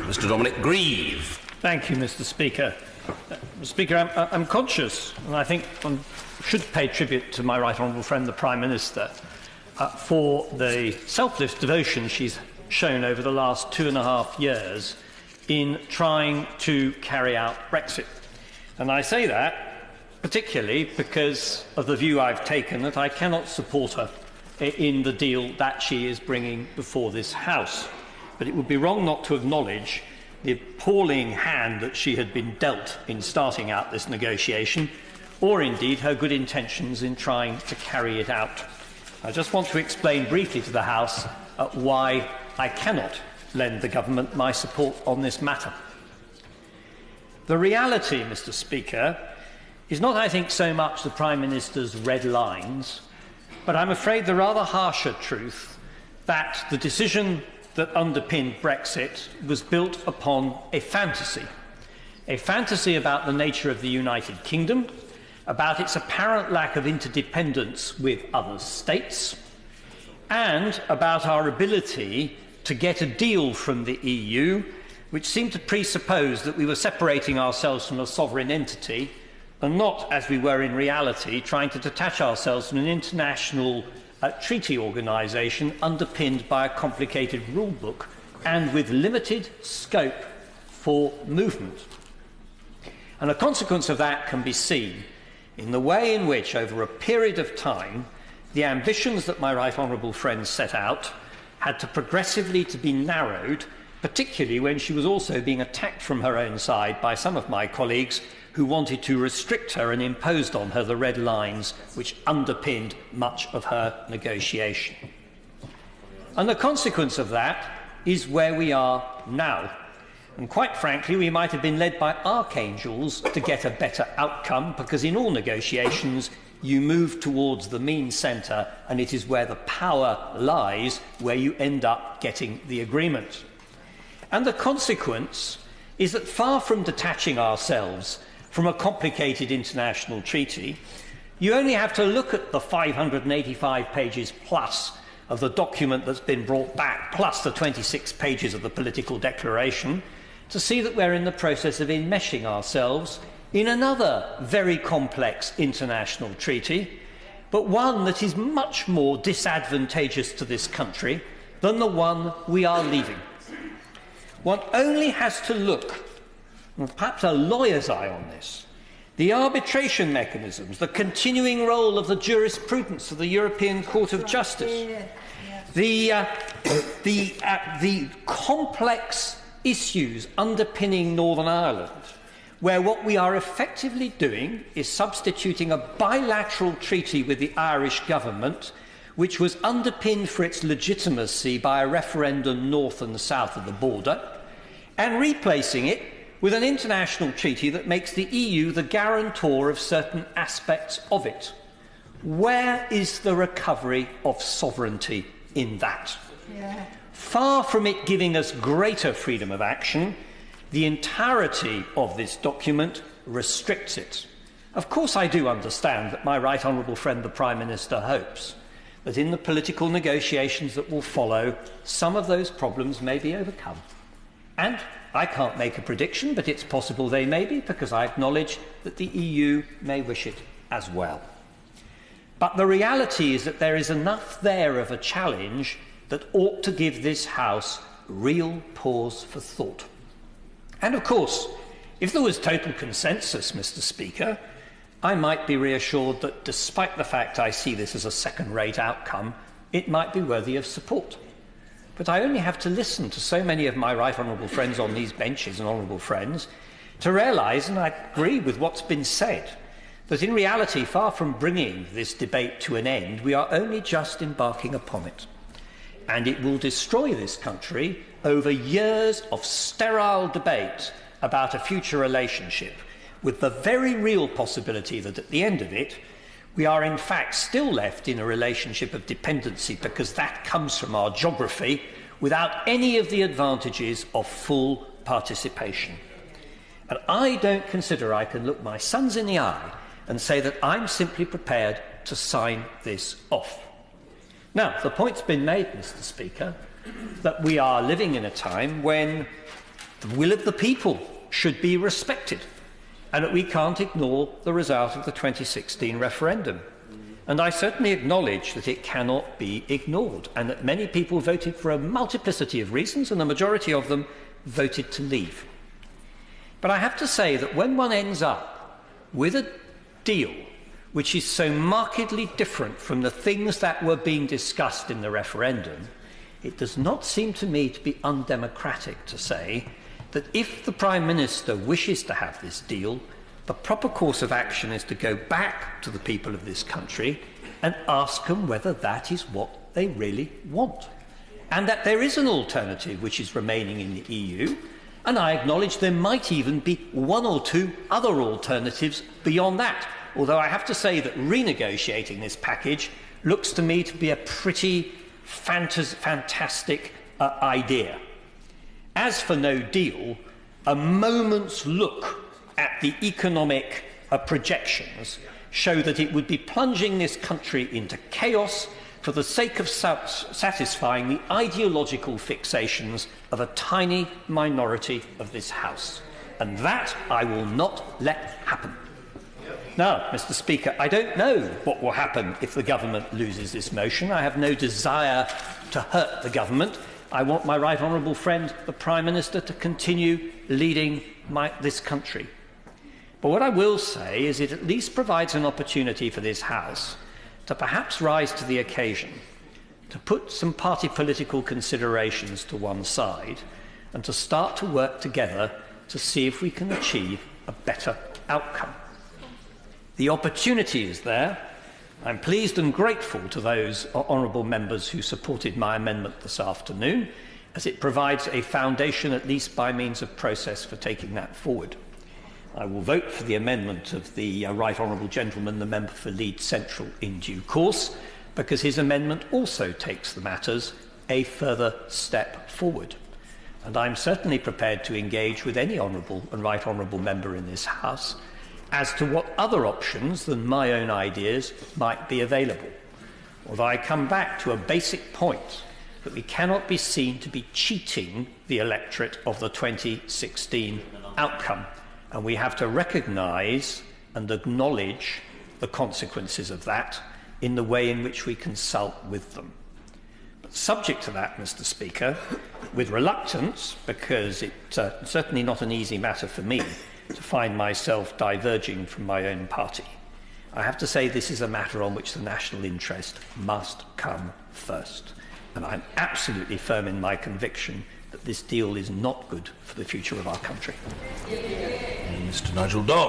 Mr. Dominic Grieve. Thank you, Mr. Speaker. Mr. Speaker, I'm conscious, and I think one should pay tribute to my right honourable friend, the Prime Minister, for the selfless devotion she's shown over the last 2.5 years in trying to carry out Brexit. And I say that particularly because of the view I've taken that I cannot support her in the deal that she is bringing before this House. But it would be wrong not to acknowledge the appalling hand that she had been dealt in starting out this negotiation, or indeed her good intentions in trying to carry it out. I just want to explain briefly to the House why I cannot lend the government my support on this matter. The reality, Mr. Speaker, is not, I think, so much the Prime Minister's red lines, but I'm afraid the rather harsher truth that the decision that underpinned Brexit was built upon a fantasy about the nature of the United Kingdom, about its apparent lack of interdependence with other states, and about our ability to get a deal from the EU which seemed to presuppose that we were separating ourselves from a sovereign entity and not, as we were in reality, trying to detach ourselves from an international treaty organisation underpinned by a complicated rule book and with limited scope for movement. And a consequence of that can be seen in the way in which, over a period of time, the ambitions that my right honourable friend set out had to progressively to be narrowed, particularly when she was also being attacked from her own side by some of my colleagues who wanted to restrict her and imposed on her the red lines which underpinned much of her negotiation. And the consequence of that is where we are now. And quite frankly, we might have been led by archangels to get a better outcome, because in all negotiations you move towards the mean centre, and it is where the power lies where you end up getting the agreement. And the consequence is that, far from detaching ourselves from a complicated international treaty, you only have to look at the 585 pages plus of the document that's been brought back, plus the 26 pages of the political declaration, to see that we're in the process of enmeshing ourselves in another very complex international treaty, but one that is much more disadvantageous to this country than the one we are leaving. One only has to look, and perhaps a lawyer's eye on this, the arbitration mechanisms, the continuing role of the jurisprudence of the European Court of Justice, the complex issues underpinning Northern Ireland, where what we are effectively doing is substituting a bilateral treaty with the Irish government, which was underpinned for its legitimacy by a referendum north and south of the border, and replacing it with an international treaty that makes the EU the guarantor of certain aspects of it. Where is the recovery of sovereignty in that? Far from it giving us greater freedom of action, the entirety of this document restricts it. Of course, I do understand that my right honourable friend, the Prime Minister, hopes that in the political negotiations that will follow, some of those problems may be overcome. And I can't make a prediction, but it's possible they may be, because I acknowledge that the EU may wish it as well. But the reality is that there is enough there of a challenge that ought to give this House real pause for thought. And of course, if there was total consensus, Mr. Speaker, I might be reassured that despite the fact I see this as a second-rate outcome, it might be worthy of support. But I only have to listen to so many of my right honourable friends on these benches and honourable friends to realise, and I agree with what's been said, that in reality, far from bringing this debate to an end, we are only just embarking upon it. And it will destroy this country over years of sterile debate about a future relationship, with the very real possibility that at the end of it, we are in fact still left in a relationship of dependency, because that comes from our geography, without any of the advantages of full participation. And I don't consider I can look my sons in the eye and say that I'm simply prepared to sign this off. Now, the point's been made, Mr. Speaker, that we are living in a time when the will of the people should be respected, and that we can't ignore the result of the 2016 referendum. And I certainly acknowledge that it cannot be ignored, and that many people voted for a multiplicity of reasons, and the majority of them voted to leave. But I have to say that when one ends up with a deal which is so markedly different from the things that were being discussed in the referendum, it does not seem to me to be undemocratic to say that if the Prime Minister wishes to have this deal, the proper course of action is to go back to the people of this country and ask them whether that is what they really want, and that there is an alternative which is remaining in the EU, and I acknowledge there might even be one or two other alternatives beyond that, although I have to say that renegotiating this package looks to me to be a pretty fantastic idea. As for no deal, a moment's look at the economic projections show that it would be plunging this country into chaos for the sake of satisfying the ideological fixations of a tiny minority of this House. And that I will not let happen. Now, Mr. Speaker, I don't know what will happen if the government loses this motion. I have no desire to hurt the government. I want my right honourable friend, the Prime Minister, to continue leading this country. But what I will say is it at least provides an opportunity for this House to perhaps rise to the occasion, to put some party political considerations to one side, and to start to work together to see if we can achieve a better outcome. The opportunity is there. I'm pleased and grateful to those honourable members who supported my amendment this afternoon, as it provides a foundation, at least by means of process, for taking that forward. I will vote for the amendment of the right honourable gentleman, the member for Leeds Central, in due course, because his amendment also takes the matters a further step forward. And I'm certainly prepared to engage with any honourable and right honourable member in this House as to what other options than my own ideas might be available. Although I come back to a basic point that we cannot be seen to be cheating the electorate of the 2016 outcome, and we have to recognise and acknowledge the consequences of that in the way in which we consult with them. But subject to that, Mr. Speaker, with reluctance, because it's certainly not an easy matter for me to find myself diverging from my own party, I have to say this is a matter on which the national interest must come first. And I'm absolutely firm in my conviction that this deal is not good for the future of our country. Mr. Nigel Dodd.